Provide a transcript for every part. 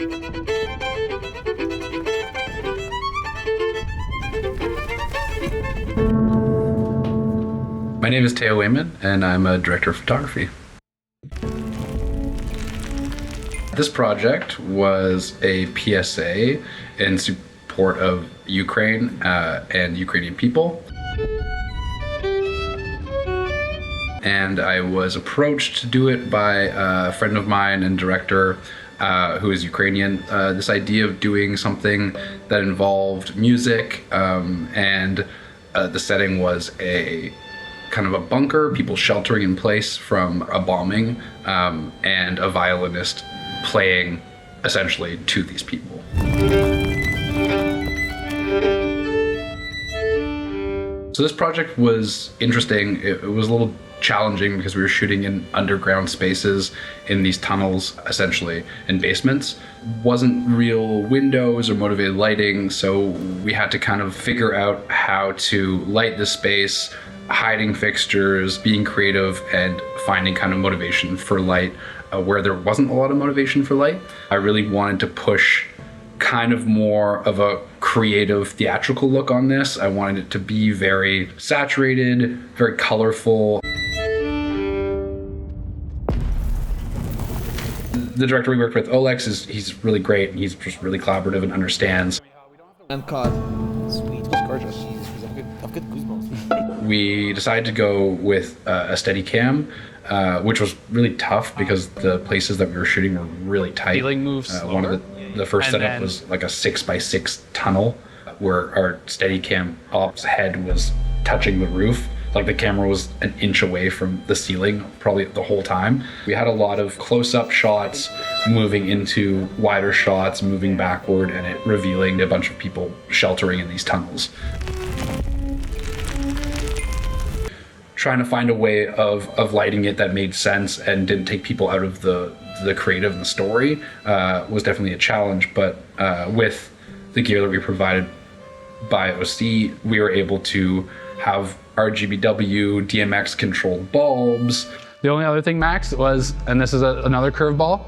My name is Teo Weyman, and I'm a director of photography. This project was a PSA in support of Ukraine and Ukrainian people. And I was approached to do it by a friend of mine and director who is Ukrainian. This idea of doing something that involved music and the setting was a kind of a bunker, people sheltering in place from a bombing, and a violinist playing essentially to these people. So this project was interesting. It was a little challenging because we were shooting in underground spaces in these tunnels, essentially, in basements. Wasn't real windows or motivated lighting, so we had to kind of figure out how to light the space, hiding fixtures, being creative, and finding kind of motivation for light where there wasn't a lot of motivation for light. I really wanted to push kind of more of a creative theatrical look on this. I wanted it to be very saturated, very colorful. The director we worked with, Olex, he's really great. He's just really collaborative and understands. And cod. Sweet. It's gorgeous. I've got goosebumps. We decided to go with a steady cam, which was really tough because the places that we were shooting were really tight. Feeling moves slower. One of the first setup was like a 6x6 tunnel where our steady cam op's head was touching the roof. Like the camera was an inch away from the ceiling probably the whole time. We had a lot of close-up shots, moving into wider shots, moving backward, and it revealing a bunch of people sheltering in these tunnels. Trying to find a way of lighting it that made sense and didn't take people out of the creative and the story was definitely a challenge, but with the gear that we provided by OC, we were able to have RGBW, DMX controlled bulbs. The only other thing, Max, was, and this is another curveball,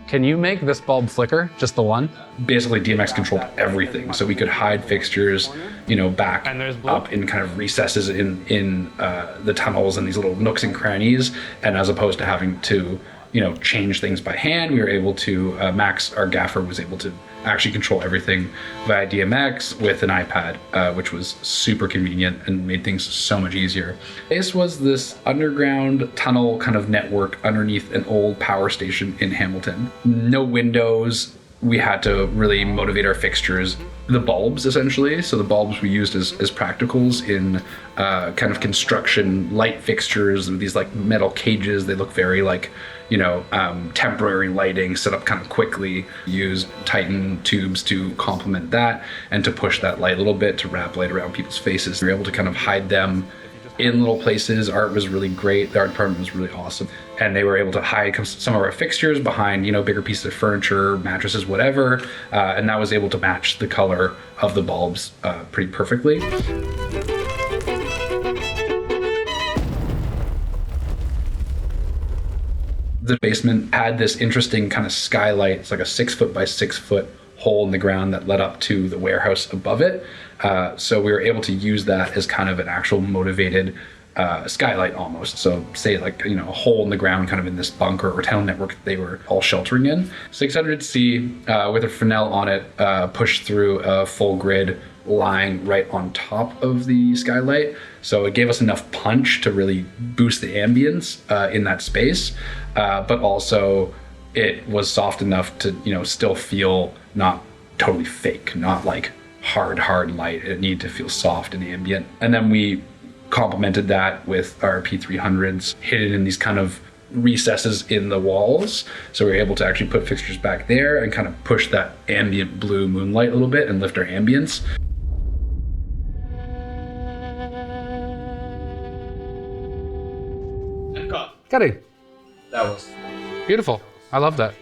can you make this bulb flicker, just the one? Basically, DMX controlled everything, so we could hide fixtures, you know, back up in kind of recesses in the tunnels and these little nooks and crannies, and as opposed to having to, you know, change things by hand, we were able to, Max, our gaffer, was able to actually control everything via DMX with an iPad, which was super convenient and made things so much easier. This was this underground tunnel kind of network underneath an old power station in Hamilton. No windows. We had to really motivate our fixtures. The bulbs, essentially. So the bulbs we used as practicals in kind of construction light fixtures with these like metal cages. They look very like, you know, temporary lighting set up kind of quickly. Used Titan tubes to complement that and to push that light a little bit, to wrap light around people's faces. We were able to kind of hide them in little places. Art was really great. The art department was really awesome. And they were able to hide some of our fixtures behind, you know, bigger pieces of furniture, mattresses, whatever. And that was able to match the color of the bulbs pretty perfectly. The basement had this interesting kind of skylight. It's like a 6 foot by 6 foot hole in the ground that led up to the warehouse above it. So we were able to use that as kind of an actual motivated skylight almost. So say like, you know, a hole in the ground kind of in this bunker or tunnel network they were all sheltering in. 600C with a Fresnel on it, pushed through a full grid lying right on top of the skylight. So it gave us enough punch to really boost the ambience in that space, but also it was soft enough to, you know, still feel not totally fake, not like hard light. It needed to feel soft and ambient. And then we complemented that with our P300s hidden in these kind of recesses in the walls. So we were able to actually put fixtures back there and kind of push that ambient blue moonlight a little bit and lift our ambience. Got it. That was Beautiful. I love that.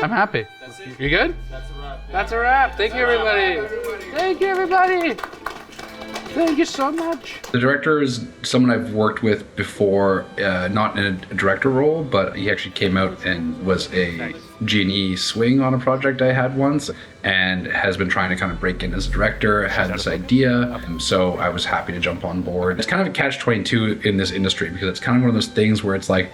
I'm happy. That's it. You good? That's a wrap. That's a wrap. Thank you, everybody. Thank you, everybody. Thank you so much. The director is someone I've worked with before, not in a director role, but he actually came out and was a G&E swing on a project I had once, and has been trying to kind of break in as a director, had this idea, so I was happy to jump on board. It's kind of a catch-22 in this industry, because it's kind of one of those things where it's like,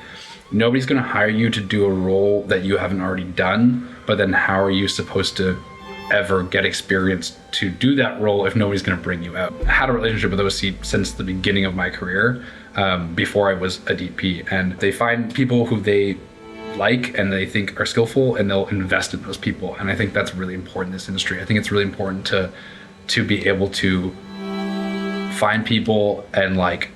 nobody's gonna hire you to do a role that you haven't already done, but then how are you supposed to ever get experience to do that role if nobody's going to bring you out? I had a relationship with OC since the beginning of my career, before I was a DP, and they find people who they like and they think are skillful, and they'll invest in those people. And I think that's really important in this industry. I think it's really important to be able to find people and like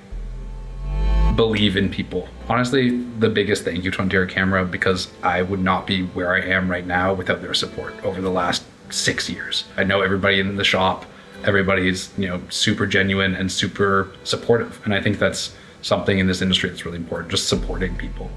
believe in people. Honestly, the biggest thank you to Ontario Camera, because I would not be where I am right now without their support over the last 6 years. I know everybody in the shop, everybody's, you know, super genuine and super supportive. And I think that's something in this industry that's really important, just supporting people.